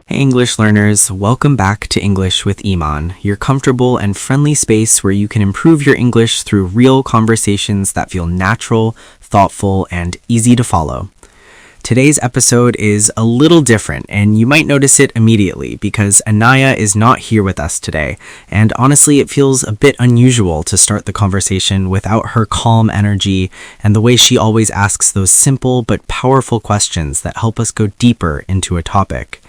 Hey English learners, welcome back to English with Iman, your comfortable and friendly space where you can improve your English through real conversations that feel natural, thoughtful, and easy to follow. Today's episode is a little different, and you might notice it immediately because Anaya is not here with us today, and honestly it feels a bit unusual to start the conversation without her calm energy and the way she always asks those simple but powerful questions that help us go deeper into a topic.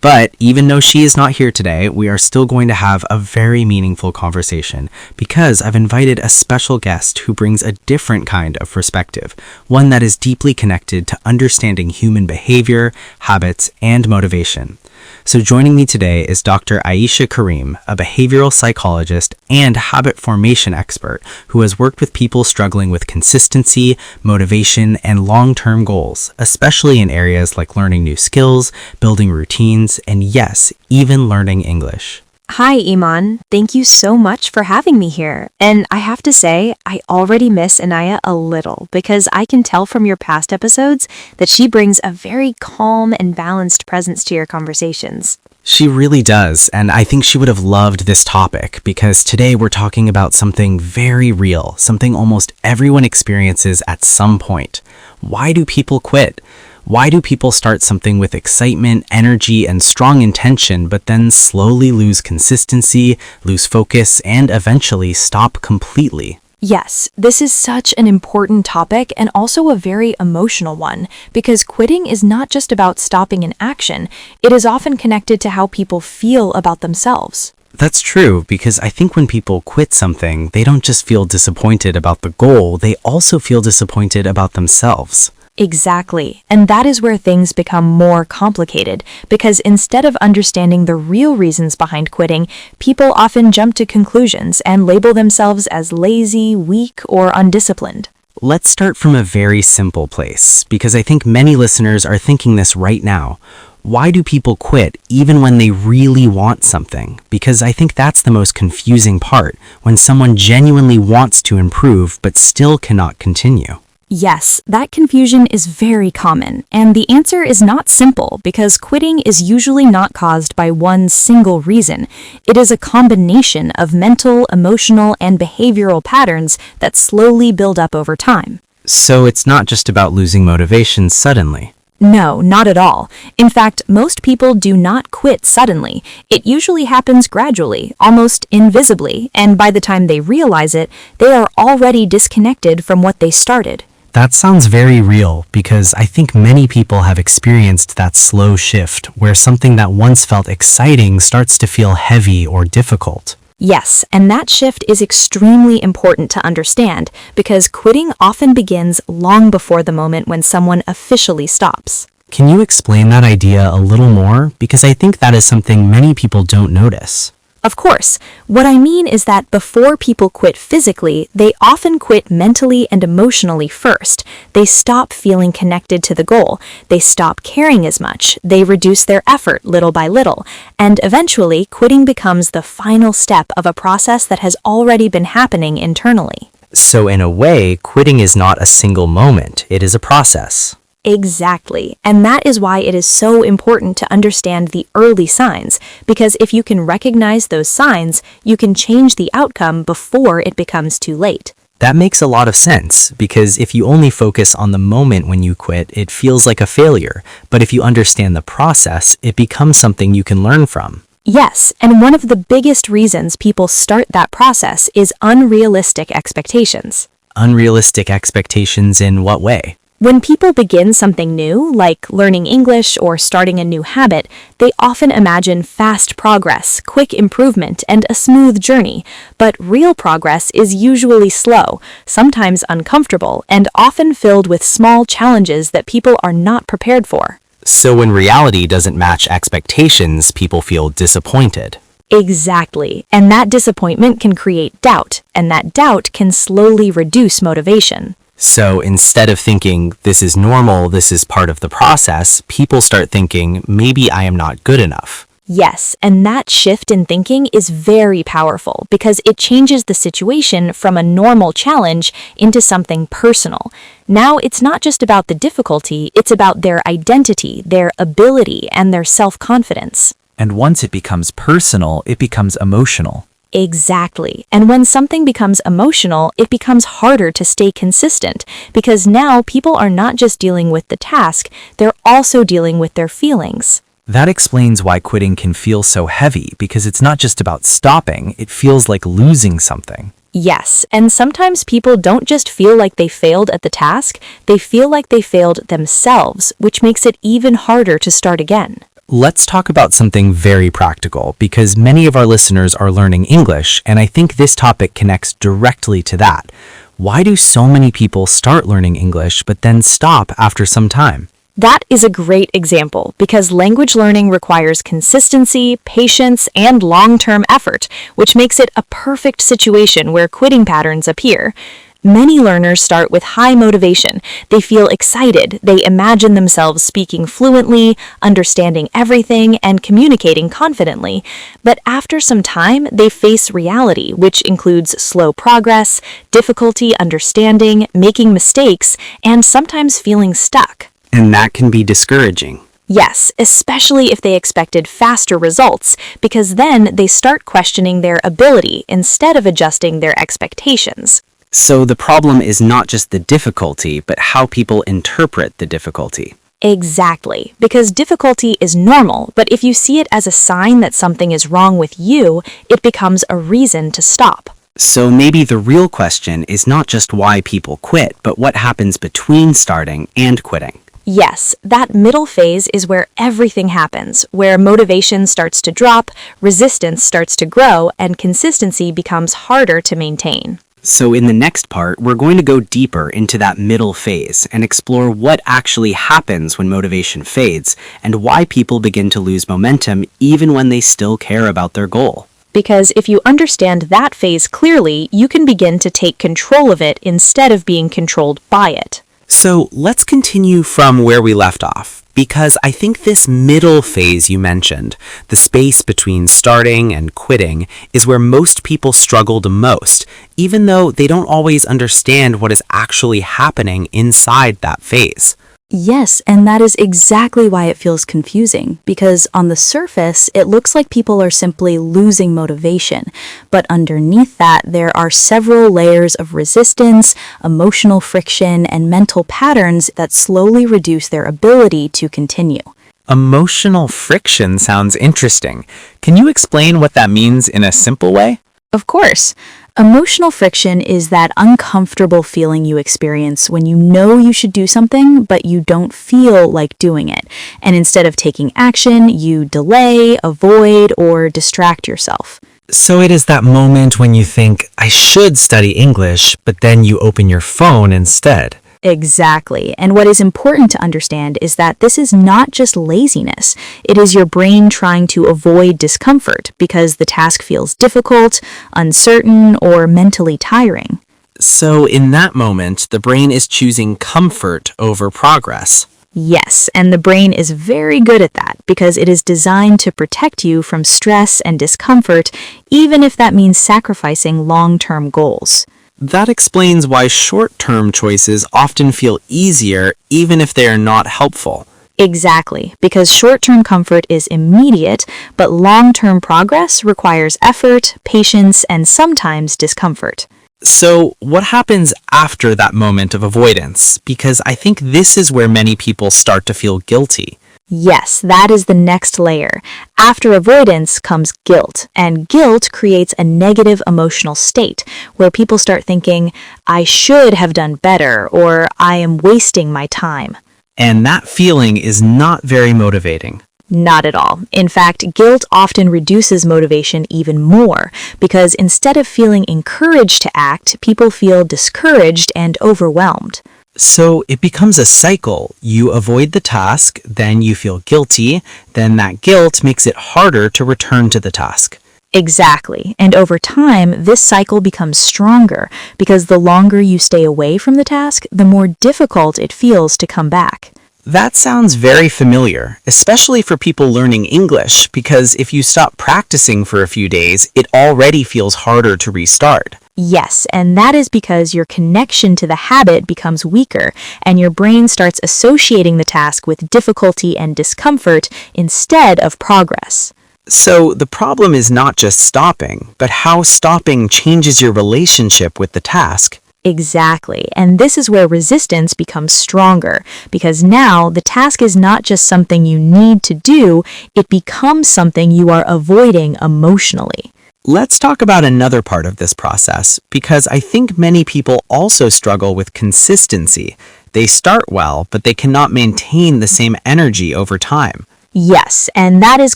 But even though she is not here today, we are still going to have a very meaningful conversation because I've invited a special guest who brings a different kind of perspective, one that is deeply connected to understanding human behavior, habits, and motivation. So joining me today is Dr. Aisha Karim, a behavioral psychologist and habit formation expert who has worked with people struggling with consistency, motivation, and long-term goals, especially in areas like learning new skills, building routines, and yes, even learning English. Hi, Iman. Thank you so much for having me here. And I have to say, I already miss Anaya a little because I can tell from your past episodes that she brings a very calm and balanced presence to your conversations. She really does, and I think she would have loved this topic because today we're talking about something very real, something almost everyone experiences at some point. Why do people quit? Why do people start something with excitement, energy, and strong intention, but then slowly lose consistency, lose focus, and eventually stop completely? Yes, this is such an important topic and also a very emotional one because quitting is not just about stopping an action, it is often connected to how people feel about themselves. That's true, because I think when people quit something, they don't just feel disappointed about the goal, they also feel disappointed about themselves. Exactly, and that is where things become more complicated because instead of understanding the real reasons behind quitting, people often jump to conclusions and label themselves as lazy, weak, or undisciplined. Let's start from a very simple place, because I think many listeners are thinking this right now. Why do people quit even when they really want something? Because I think that's the most confusing part, when someone genuinely wants to improve but still cannot continue. Yes, that confusion is very common, and the answer is not simple because quitting is usually not caused by one single reason. It is a combination of mental, emotional, and behavioral patterns that slowly build up over time. So it's not just about losing motivation suddenly. No, not at all. In fact, most people do not quit suddenly. It usually happens gradually, almost invisibly, and by the time they realize it, they are already disconnected from what they started. That sounds very real because I think many people have experienced that slow shift where something that once felt exciting starts to feel heavy or difficult. Yes, and that shift is extremely important to understand because quitting often begins long before the moment when someone officially stops. Can you explain that idea a little more? Because I think that is something many people don't notice. Of course, what I mean is that before people quit physically, they often quit mentally and emotionally first. They stop feeling connected to the goal, they stop caring as much, they reduce their effort little by little, and eventually quitting becomes the final step of a process that has already been happening internally. So in a way, quitting is not a single moment, it is a process. Exactly, and that is why it is so important to understand the early signs, because if you can recognize those signs, you can change the outcome before it becomes too late. That makes a lot of sense, because if you only focus on the moment when you quit, it feels like a failure, but if you understand the process, it becomes something you can learn from. Yes, and one of the biggest reasons people start that process is unrealistic expectations. Unrealistic expectations in what way? When people begin something new, like learning English or starting a new habit, they often imagine fast progress, quick improvement, and a smooth journey. But real progress is usually slow, sometimes uncomfortable, and often filled with small challenges that people are not prepared for. So when reality doesn't match expectations, people feel disappointed. Exactly, and that disappointment can create doubt, and that doubt can slowly reduce motivation. So instead of thinking, this is normal, this is part of the process, people start thinking, maybe I am not good enough. Yes, and that shift in thinking is very powerful because it changes the situation from a normal challenge into something personal. Now it's not just about the difficulty, it's about their identity, their ability, and their self-confidence. And once it becomes personal, it becomes emotional. Exactly. And when something becomes emotional, it becomes harder to stay consistent because now people are not just dealing with the task, they're also dealing with their feelings. That explains why quitting can feel so heavy, because it's not just about stopping, it feels like losing something. Yes, and sometimes people don't just feel like they failed at the task, they feel like they failed themselves, which makes it even harder to start again. Let's talk about something very practical, because many of our listeners are learning English, and I think this topic connects directly to that. Why do so many people start learning English but then stop after some time? That is a great example because language learning requires consistency, patience, and long-term effort, which makes it a perfect situation where quitting patterns appear. Many learners start with high motivation. They feel excited, they imagine themselves speaking fluently, understanding everything, and communicating confidently. But after some time, they face reality, which includes slow progress, difficulty understanding, making mistakes, and sometimes feeling stuck. And that can be discouraging. Yes, especially if they expected faster results, because then they start questioning their ability instead of adjusting their expectations. So the problem is not just the difficulty, but how people interpret the difficulty. Exactly, because difficulty is normal, but if you see it as a sign that something is wrong with you, it becomes a reason to stop. So maybe the real question is not just why people quit, but what happens between starting and quitting. Yes, that middle phase is where everything happens, where motivation starts to drop, resistance starts to grow, and consistency becomes harder to maintain. So in the next part, we're going to go deeper into that middle phase and explore what actually happens when motivation fades and why people begin to lose momentum even when they still care about their goal. Because if you understand that phase clearly, you can begin to take control of it instead of being controlled by it. So let's continue from where we left off, because I think this middle phase you mentioned, the space between starting and quitting, is where most people struggle the most, even though they don't always understand what is actually happening inside that phase. Yes, and that is exactly why it feels confusing, because on the surface, it looks like people are simply losing motivation, but underneath that, there are several layers of resistance, emotional friction, and mental patterns that slowly reduce their ability to continue. Emotional friction sounds interesting. Can you explain what that means in a simple way? Of course. Emotional friction is that uncomfortable feeling you experience when you know you should do something, but you don't feel like doing it. And instead of taking action, you delay, avoid, or distract yourself. So it is that moment when you think, I should study English, but then you open your phone instead. Exactly. And what is important to understand is that this is not just laziness. It is your brain trying to avoid discomfort because the task feels difficult, uncertain, or mentally tiring. So in that moment, the brain is choosing comfort over progress. Yes, and the brain is very good at that because it is designed to protect you from stress and discomfort, even if that means sacrificing long-term goals. That explains why short-term choices often feel easier even if they are not helpful. Exactly, because short-term comfort is immediate, but long-term progress requires effort, patience, and sometimes discomfort. So what happens after that moment of avoidance? Because I think this is where many people start to feel guilty. Yes, that is the next layer. After avoidance comes guilt, and guilt creates a negative emotional state where people start thinking, I should have done better, or I am wasting my time. And that feeling is not very motivating. Not at all. In fact, guilt often reduces motivation even more because instead of feeling encouraged to act, people feel discouraged and overwhelmed. So it becomes a cycle. You avoid the task, then you feel guilty, then that guilt makes it harder to return to the task. Exactly. And over time, this cycle becomes stronger because the longer you stay away from the task, the more difficult it feels to come back. That sounds very familiar, especially for people learning English, because if you stop practicing for a few days, it already feels harder to restart. Yes, and that is because your connection to the habit becomes weaker, and your brain starts associating the task with difficulty and discomfort instead of progress. So the problem is not just stopping, but how stopping changes your relationship with the task. Exactly, and this is where resistance becomes stronger, because now the task is not just something you need to do, it becomes something you are avoiding emotionally. Let's talk about another part of this process, because I think many people also struggle with consistency. They start well, but they cannot maintain the same energy over time. Yes, and that is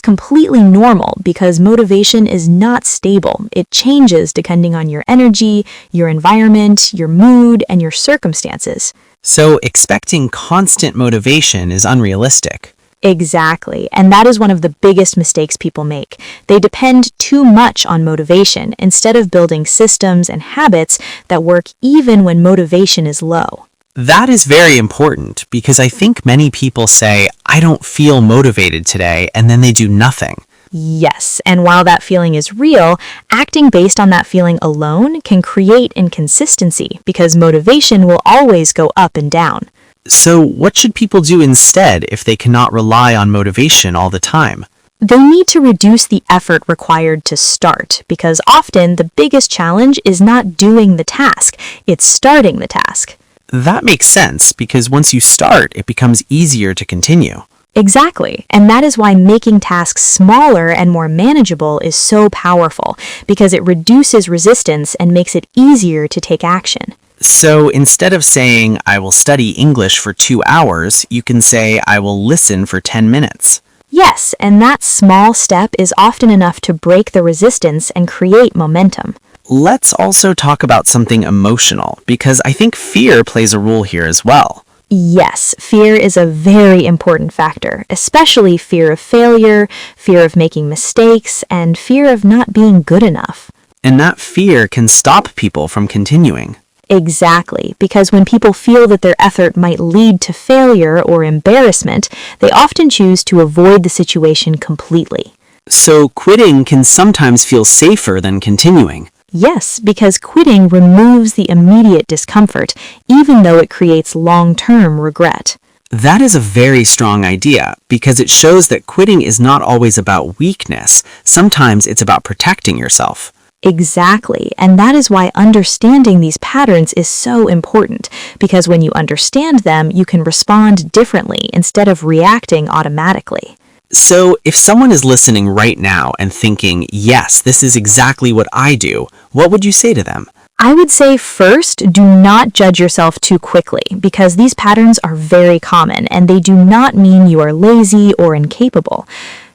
completely normal because motivation is not stable. It changes depending on your energy, your environment, your mood, and your circumstances. So expecting constant motivation is unrealistic. Exactly, and that is one of the biggest mistakes people make. They depend too much on motivation instead of building systems and habits that work even when motivation is low. That is very important because I think many people say, I don't feel motivated today, and then they do nothing. Yes, and while that feeling is real, acting based on that feeling alone can create inconsistency because motivation will always go up and down. So what should people do instead if they cannot rely on motivation all the time? They need to reduce the effort required to start because often the biggest challenge is not doing the task, it's starting the task. That makes sense because once you start, it becomes easier to continue. Exactly, and that is why making tasks smaller and more manageable is so powerful because it reduces resistance and makes it easier to take action. So instead of saying, I will study English for 2 hours, you can say, I will listen for 10 minutes. Yes, and that small step is often enough to break the resistance and create momentum. Let's also talk about something emotional, because I think fear plays a role here as well. Yes, fear is a very important factor, especially fear of failure, fear of making mistakes, and fear of not being good enough. And that fear can stop people from continuing. Exactly, because when people feel that their effort might lead to failure or embarrassment, they often choose to avoid the situation completely. So quitting can sometimes feel safer than continuing. Yes, because quitting removes the immediate discomfort, even though it creates long-term regret. That is a very strong idea, because it shows that quitting is not always about weakness. Sometimes it's about protecting yourself. Exactly, and that is why understanding these patterns is so important, because when you understand them, you can respond differently instead of reacting automatically. So if someone is listening right now and thinking, yes, this is exactly what I do, what would you say to them? I would say first, do not judge yourself too quickly because these patterns are very common and they do not mean you are lazy or incapable.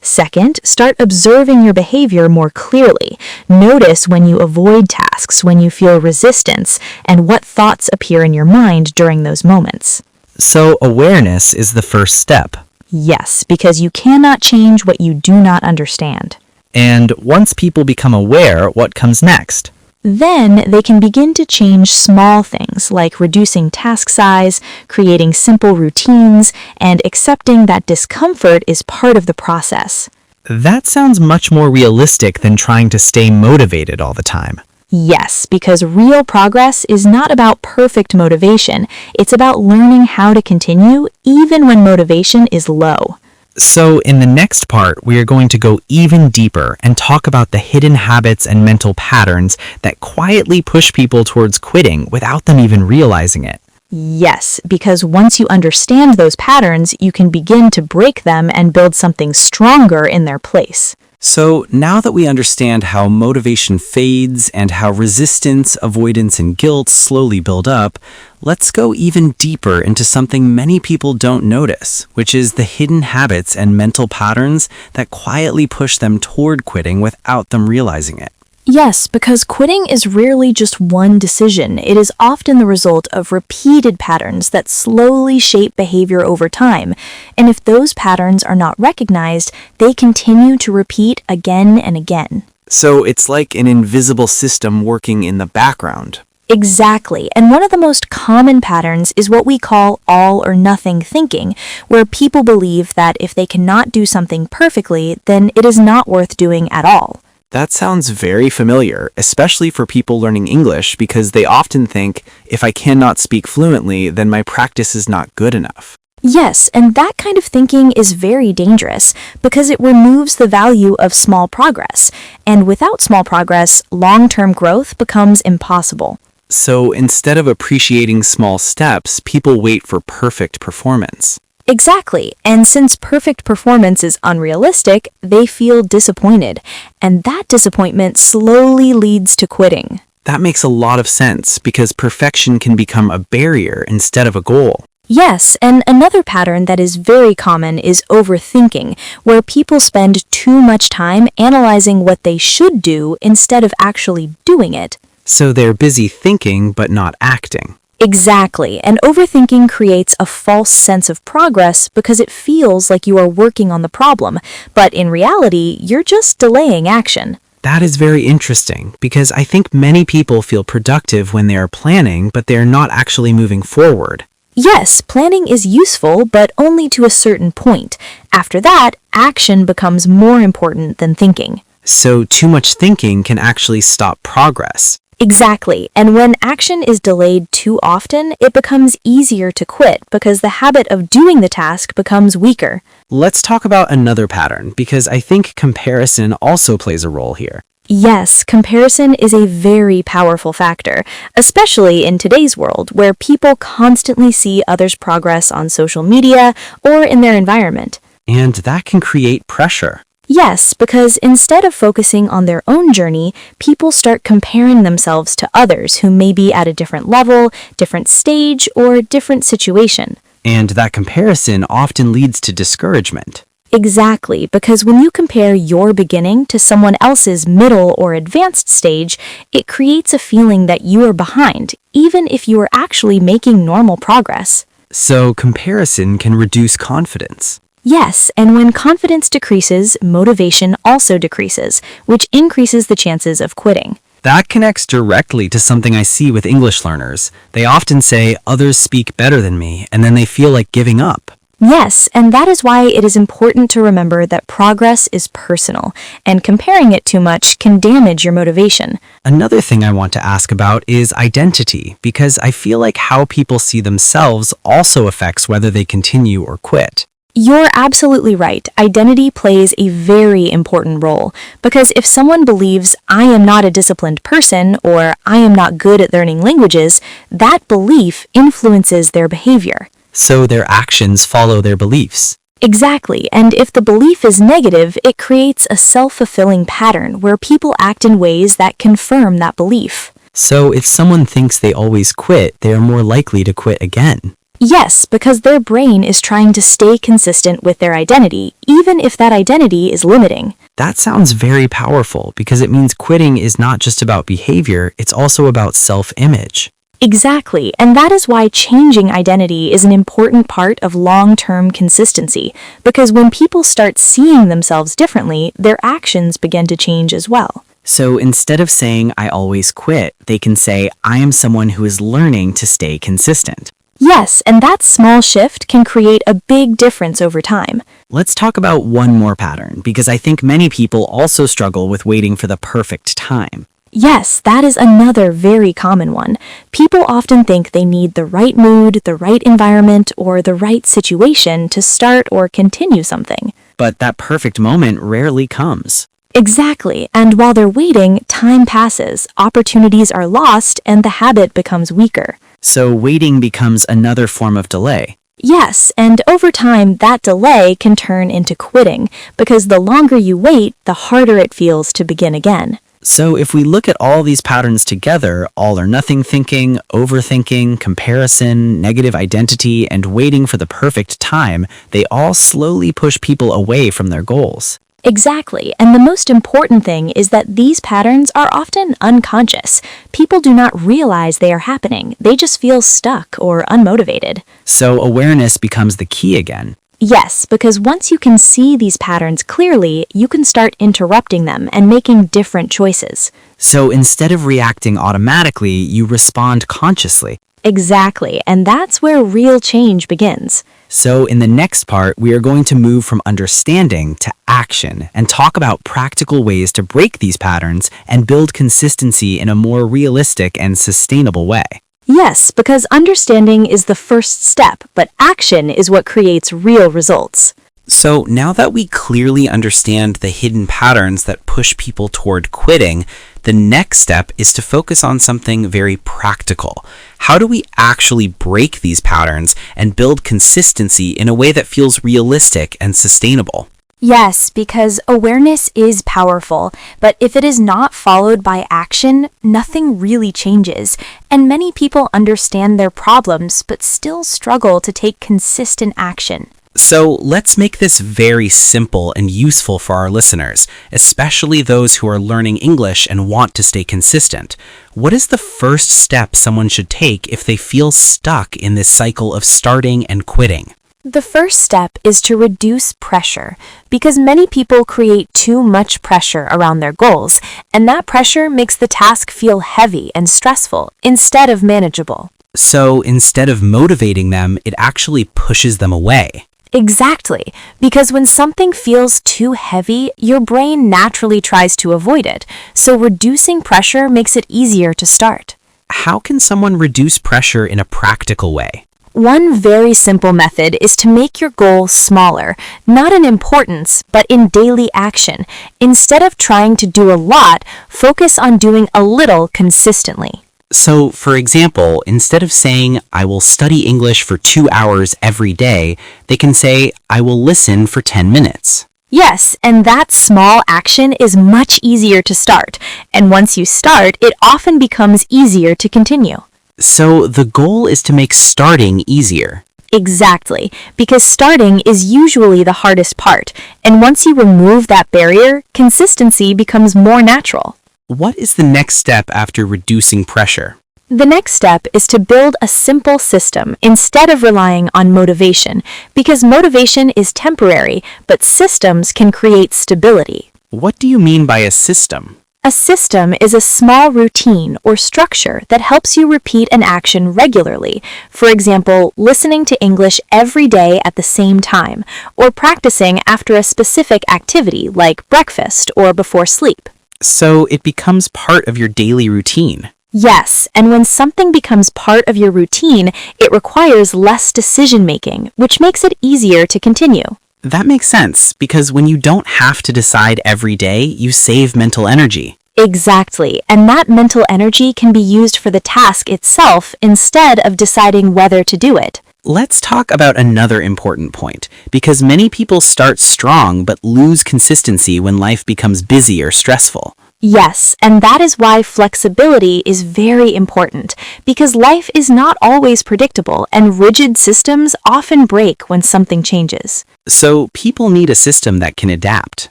Second, start observing your behavior more clearly. Notice when you avoid tasks, when you feel resistance, and what thoughts appear in your mind during those moments. So awareness is the first step. Yes, because you cannot change what you do not understand. And once people become aware, what comes next? Then they can begin to change small things like reducing task size, creating simple routines, and accepting that discomfort is part of the process. That sounds much more realistic than trying to stay motivated all the time. Yes, because real progress is not about perfect motivation. It's about learning how to continue even when motivation is low. So in the next part, we are going to go even deeper and talk about the hidden habits and mental patterns that quietly push people towards quitting without them even realizing it. Yes, because once you understand those patterns, you can begin to break them and build something stronger in their place. So now that we understand how motivation fades and how resistance, avoidance, and guilt slowly build up, let's go even deeper into something many people don't notice, which is the hidden habits and mental patterns that quietly push them toward quitting without them realizing it. Yes, because quitting is rarely just one decision. It is often the result of repeated patterns that slowly shape behavior over time. And if those patterns are not recognized, they continue to repeat again and again. So it's like an invisible system working in the background. Exactly. And one of the most common patterns is what we call all or nothing thinking, where people believe that if they cannot do something perfectly, then it is not worth doing at all. That sounds very familiar, especially for people learning English because they often think, if I cannot speak fluently, then my practice is not good enough. Yes, and that kind of thinking is very dangerous because it removes the value of small progress. And without small progress, long-term growth becomes impossible. So instead of appreciating small steps, people wait for perfect performance. Exactly, and since perfect performance is unrealistic, they feel disappointed, and that disappointment slowly leads to quitting. That makes a lot of sense because perfection can become a barrier instead of a goal. Yes, and another pattern that is very common is overthinking, where people spend too much time analyzing what they should do instead of actually doing it. So they're busy thinking but not acting. Exactly, and overthinking creates a false sense of progress because it feels like you are working on the problem, but in reality, you're just delaying action. That is very interesting because I think many people feel productive when they are planning, but they are not actually moving forward. Yes, planning is useful, but only to a certain point. After that, action becomes more important than thinking. So too much thinking can actually stop progress. Exactly, and when action is delayed too often, it becomes easier to quit because the habit of doing the task becomes weaker. Let's talk about another pattern because I think comparison also plays a role here. Yes, comparison is a very powerful factor, especially in today's world where people constantly see others' progress on social media or in their environment. And that can create pressure. Yes, because instead of focusing on their own journey, people start comparing themselves to others who may be at a different level, different stage, or different situation. And that comparison often leads to discouragement. Exactly, because when you compare your beginning to someone else's middle or advanced stage, it creates a feeling that you are behind, even if you are actually making normal progress. So comparison can reduce confidence. Yes, and when confidence decreases, motivation also decreases, which increases the chances of quitting. That connects directly to something I see with English learners. They often say, others speak better than me, and then they feel like giving up. Yes, and that is why it is important to remember that progress is personal, and comparing it too much can damage your motivation. Another thing I want to ask about is identity, because I feel like how people see themselves also affects whether they continue or quit. You're absolutely right. Identity plays a very important role because if someone believes, I am not a disciplined person or I am not good at learning languages, that belief influences their behavior. So their actions follow their beliefs. Exactly, and if the belief is negative, it creates a self-fulfilling pattern where people act in ways that confirm that belief. So if someone thinks they always quit, they are more likely to quit again. Yes, because their brain is trying to stay consistent with their identity, even if that identity is limiting. That sounds very powerful because it means quitting is not just about behavior, it's also about self-image. Exactly, and that is why changing identity is an important part of long-term consistency, because when people start seeing themselves differently, their actions begin to change as well. So instead of saying, I always quit, they can say, I am someone who is learning to stay consistent. Yes, and that small shift can create a big difference over time. Let's talk about one more pattern, because I think many people also struggle with waiting for the perfect time. Yes, that is another very common one. People often think they need the right mood, the right environment, or the right situation to start or continue something. But that perfect moment rarely comes. Exactly, and while they're waiting, time passes, opportunities are lost, and the habit becomes weaker. So waiting becomes another form of delay. Yes, and over time, that delay can turn into quitting, because the longer you wait, the harder it feels to begin again. So if we look at all these patterns together, all or nothing thinking, overthinking, comparison, negative identity, and waiting for the perfect time, they all slowly push people away from their goals. Exactly, and the most important thing is that these patterns are often unconscious. People do not realize they are happening, they just feel stuck or unmotivated. So awareness becomes the key again. Yes, because once you can see these patterns clearly, you can start interrupting them and making different choices. So instead of reacting automatically, you respond consciously. Exactly, and that's where real change begins. So in the next part, we are going to move from understanding to action and talk about practical ways to break these patterns and build consistency in a more realistic and sustainable way. Yes, because understanding is the first step, but action is what creates real results. So now that we clearly understand the hidden patterns that push people toward quitting, the next step is to focus on something very practical. How do we actually break these patterns and build consistency in a way that feels realistic and sustainable? Yes, because awareness is powerful, but if it is not followed by action, nothing really changes, and many people understand their problems but still struggle to take consistent action. So let's make this very simple and useful for our listeners, especially those who are learning English and want to stay consistent. What is the first step someone should take if they feel stuck in this cycle of starting and quitting? The first step is to reduce pressure, because many people create too much pressure around their goals, and that pressure makes the task feel heavy and stressful instead of manageable. So instead of motivating them, it actually pushes them away. Exactly, because when something feels too heavy, your brain naturally tries to avoid it, so reducing pressure makes it easier to start. How can someone reduce pressure in a practical way? One very simple method is to make your goal smaller, not in importance, but in daily action. Instead of trying to do a lot, focus on doing a little consistently. So, for example, instead of saying, I will study English for 2 hours every day, they can say, I will listen for 10 minutes. Yes, and that small action is much easier to start, and once you start, it often becomes easier to continue. So, the goal is to make starting easier. Exactly, because starting is usually the hardest part, and once you remove that barrier, consistency becomes more natural. What is the next step after reducing pressure? The next step is to build a simple system instead of relying on motivation, because motivation is temporary, but systems can create stability. What do you mean by a system? A system is a small routine or structure that helps you repeat an action regularly. For example, listening to English every day at the same time, or practicing after a specific activity like breakfast or before sleep. So, it becomes part of your daily routine. Yes, and when something becomes part of your routine, it requires less decision-making, which makes it easier to continue. That makes sense, because when you don't have to decide every day, you save mental energy. Exactly, and that mental energy can be used for the task itself instead of deciding whether to do it. Let's talk about another important point, because many people start strong but lose consistency when life becomes busy or stressful. Yes, and that is why flexibility is very important, because life is not always predictable and rigid systems often break when something changes. So people need a system that can adapt.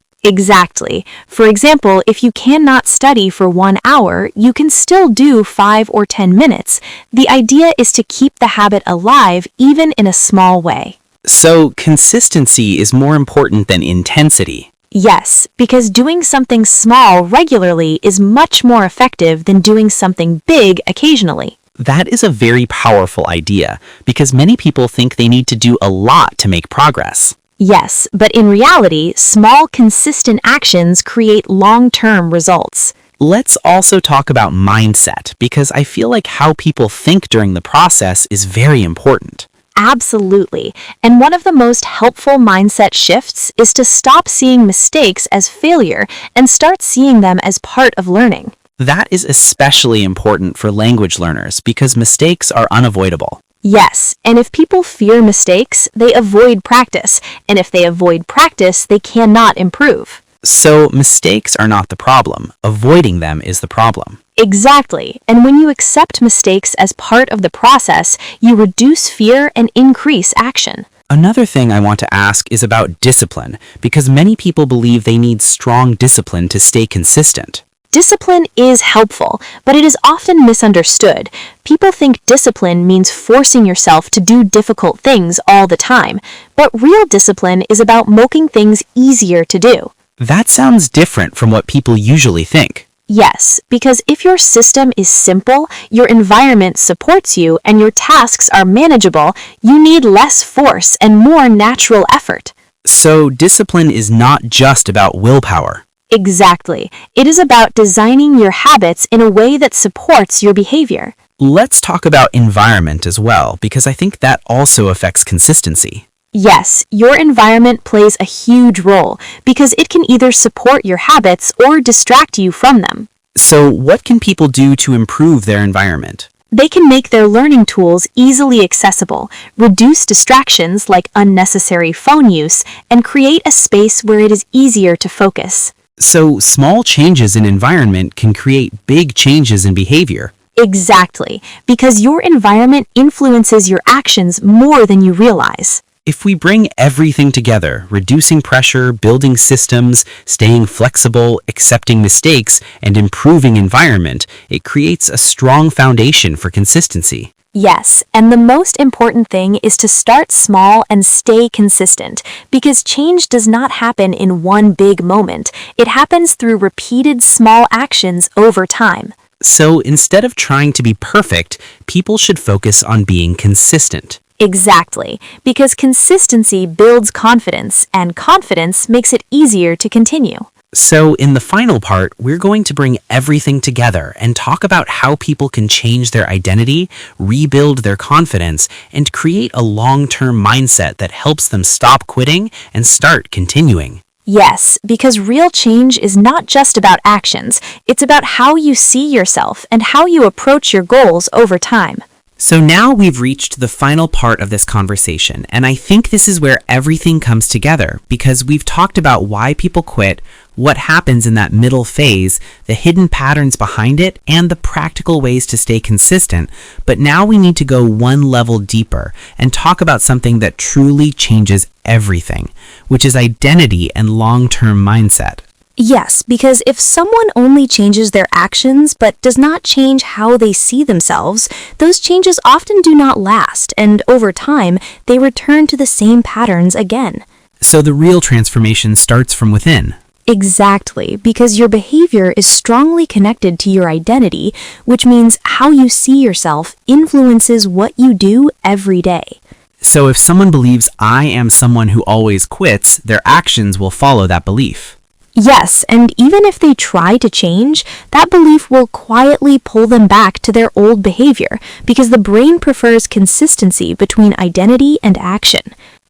Exactly. For example, if you cannot study for 1 hour, you can still do 5 or 10 minutes. The idea is to keep the habit alive even in a small way. So consistency is more important than intensity. Yes, because doing something small regularly is much more effective than doing something big occasionally. That is a very powerful idea, because many people think they need to do a lot to make progress. Yes, but in reality, small, consistent actions create long-term results. Let's also talk about mindset, because I feel like how people think during the process is very important. Absolutely. And one of the most helpful mindset shifts is to stop seeing mistakes as failure and start seeing them as part of learning. That is especially important for language learners because mistakes are unavoidable. Yes, and if people fear mistakes, they avoid practice, and if they avoid practice, they cannot improve. So mistakes are not the problem. Avoiding them is the problem. Exactly, and when you accept mistakes as part of the process, you reduce fear and increase action. Another thing I want to ask is about discipline, because many people believe they need strong discipline to stay consistent. Discipline is helpful, but it is often misunderstood. People think discipline means forcing yourself to do difficult things all the time, but real discipline is about making things easier to do. That sounds different from what people usually think. Yes, because if your system is simple, your environment supports you, and your tasks are manageable, you need less force and more natural effort. So discipline is not just about willpower. Exactly. It is about designing your habits in a way that supports your behavior. Let's talk about environment as well, because I think that also affects consistency. Yes, your environment plays a huge role because it can either support your habits or distract you from them. So what can people do to improve their environment? They can make their learning tools easily accessible, reduce distractions like unnecessary phone use, and create a space where it is easier to focus. So small changes in environment can create big changes in behavior. Exactly, because your environment influences your actions more than you realize. If we bring everything together, reducing pressure, building systems, staying flexible, accepting mistakes, and improving environment, it creates a strong foundation for consistency. Yes, and the most important thing is to start small and stay consistent, because change does not happen in one big moment. It happens through repeated small actions over time. So instead of trying to be perfect, people should focus on being consistent. Exactly, because consistency builds confidence, and confidence makes it easier to continue. So in the final part, we're going to bring everything together and talk about how people can change their identity, rebuild their confidence, and create a long-term mindset that helps them stop quitting and start continuing. Yes, because real change is not just about actions, it's about how you see yourself and how you approach your goals over time. So now we've reached the final part of this conversation, and I think this is where everything comes together because we've talked about why people quit, what happens in that middle phase, the hidden patterns behind it, and the practical ways to stay consistent. But now we need to go one level deeper and talk about something that truly changes everything, which is identity and long-term mindset. Yes, because if someone only changes their actions but does not change how they see themselves, those changes often do not last, and over time, they return to the same patterns again. So the real transformation starts from within. Exactly, because your behavior is strongly connected to your identity, which means how you see yourself influences what you do every day. So if someone believes I am someone who always quits, their actions will follow that belief. Yes, and even if they try to change, that belief will quietly pull them back to their old behavior because the brain prefers consistency between identity and action.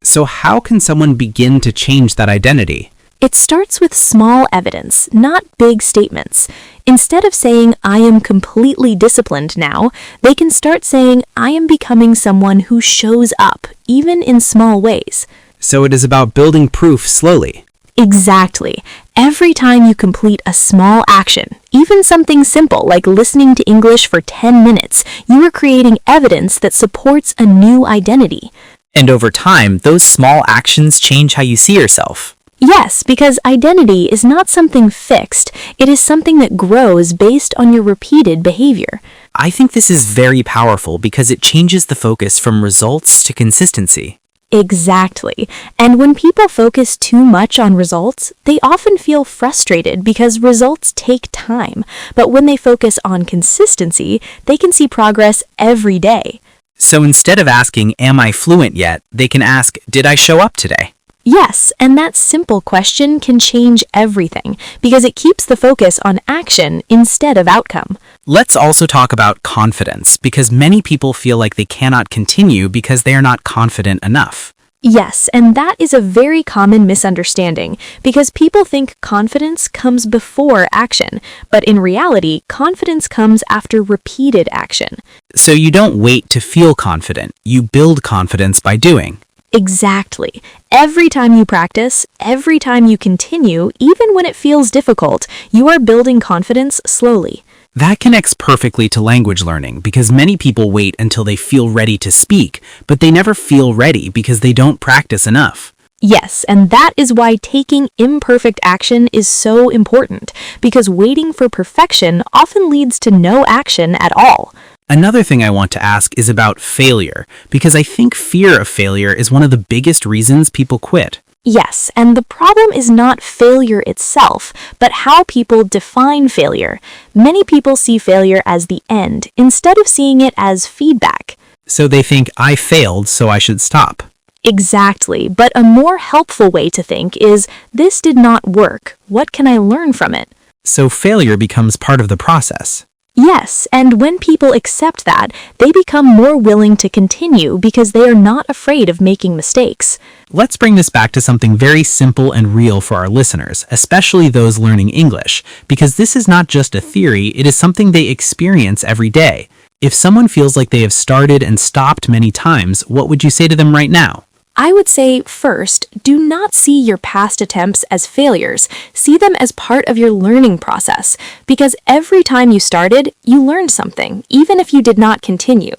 So how can someone begin to change that identity? It starts with small evidence, not big statements. Instead of saying, I am completely disciplined now, they can start saying, I am becoming someone who shows up, even in small ways. So it is about building proof slowly. Exactly. Every time you complete a small action, even something simple like listening to English for 10 minutes, you are creating evidence that supports a new identity. And over time, those small actions change how you see yourself. Yes, because identity is not something fixed. It is something that grows based on your repeated behavior. I think this is very powerful because it changes the focus from results to consistency. Exactly. And when people focus too much on results, they often feel frustrated because results take time. But when they focus on consistency, they can see progress every day. So instead of asking, am I fluent yet, they can ask, did I show up today? Yes, and that simple question can change everything because it keeps the focus on action instead of outcome. Let's also talk about confidence because many people feel like they cannot continue because they are not confident enough. Yes, and that is a very common misunderstanding because people think confidence comes before action, but in reality, confidence comes after repeated action. So you don't wait to feel confident, you build confidence by doing. Exactly. Every time you practice, every time you continue, even when it feels difficult, you are building confidence slowly. That connects perfectly to language learning because many people wait until they feel ready to speak, but they never feel ready because they don't practice enough. Yes, and that is why taking imperfect action is so important, because waiting for perfection often leads to no action at all. Another thing I want to ask is about failure, because I think fear of failure is one of the biggest reasons people quit. Yes, and the problem is not failure itself, but how people define failure. Many people see failure as the end, instead of seeing it as feedback. So they think, I failed, so I should stop. Exactly, but a more helpful way to think is, this did not work. What can I learn from it? So failure becomes part of the process. Yes, and when people accept that, they become more willing to continue because they are not afraid of making mistakes. Let's bring this back to something very simple and real for our listeners, especially those learning English, because this is not just a theory, it is something they experience every day. If someone feels like they have started and stopped many times, what would you say to them right now? I would say, first, do not see your past attempts as failures. See them as part of your learning process, because every time you started, you learned something, even if you did not continue.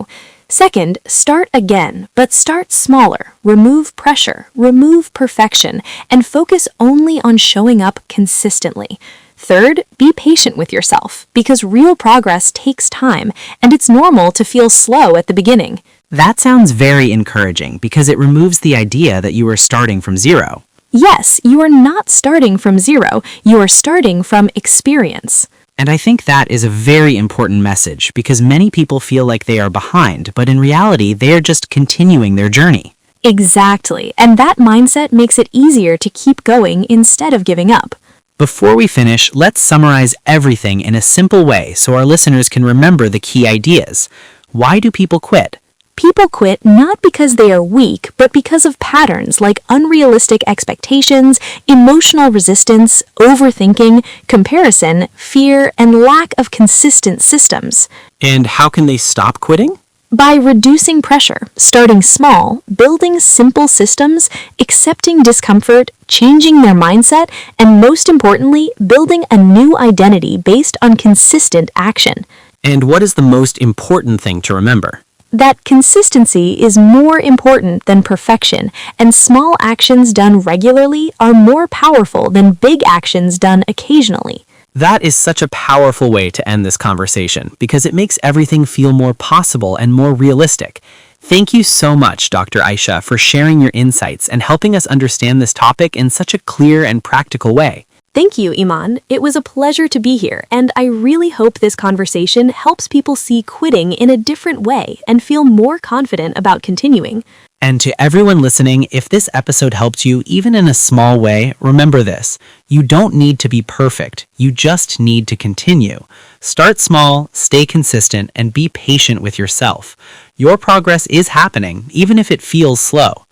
Second, start again, but start smaller. Remove pressure, remove perfection, and focus only on showing up consistently. Third, be patient with yourself, because real progress takes time, and it's normal to feel slow at the beginning. That sounds very encouraging because it removes the idea that you are starting from zero. Yes, you are not starting from zero, you are starting from experience. And I think that is a very important message because many people feel like they are behind, but in reality, they are just continuing their journey. Exactly, and that mindset makes it easier to keep going instead of giving up. Before we finish, let's summarize everything in a simple way so our listeners can remember the key ideas. Why do people quit? People quit not because they are weak, but because of patterns like unrealistic expectations, emotional resistance, overthinking, comparison, fear, and lack of consistent systems. And how can they stop quitting? By reducing pressure, starting small, building simple systems, accepting discomfort, changing their mindset, and most importantly, building a new identity based on consistent action. And what is the most important thing to remember? That consistency is more important than perfection, and small actions done regularly are more powerful than big actions done occasionally. That is such a powerful way to end this conversation because it makes everything feel more possible and more realistic. Thank you so much, Dr. Aisha, for sharing your insights and helping us understand this topic in such a clear and practical way. Thank you, Iman. It was a pleasure to be here, and I really hope this conversation helps people see quitting in a different way and feel more confident about continuing. And to everyone listening, if this episode helped you even in a small way, remember this. You don't need to be perfect. You just need to continue. Start small, stay consistent, and be patient with yourself. Your progress is happening, even if it feels slow.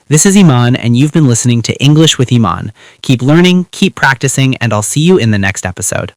This is Iman, and you've been listening to English with Iman. Keep learning, keep practicing, and I'll see you in the next episode.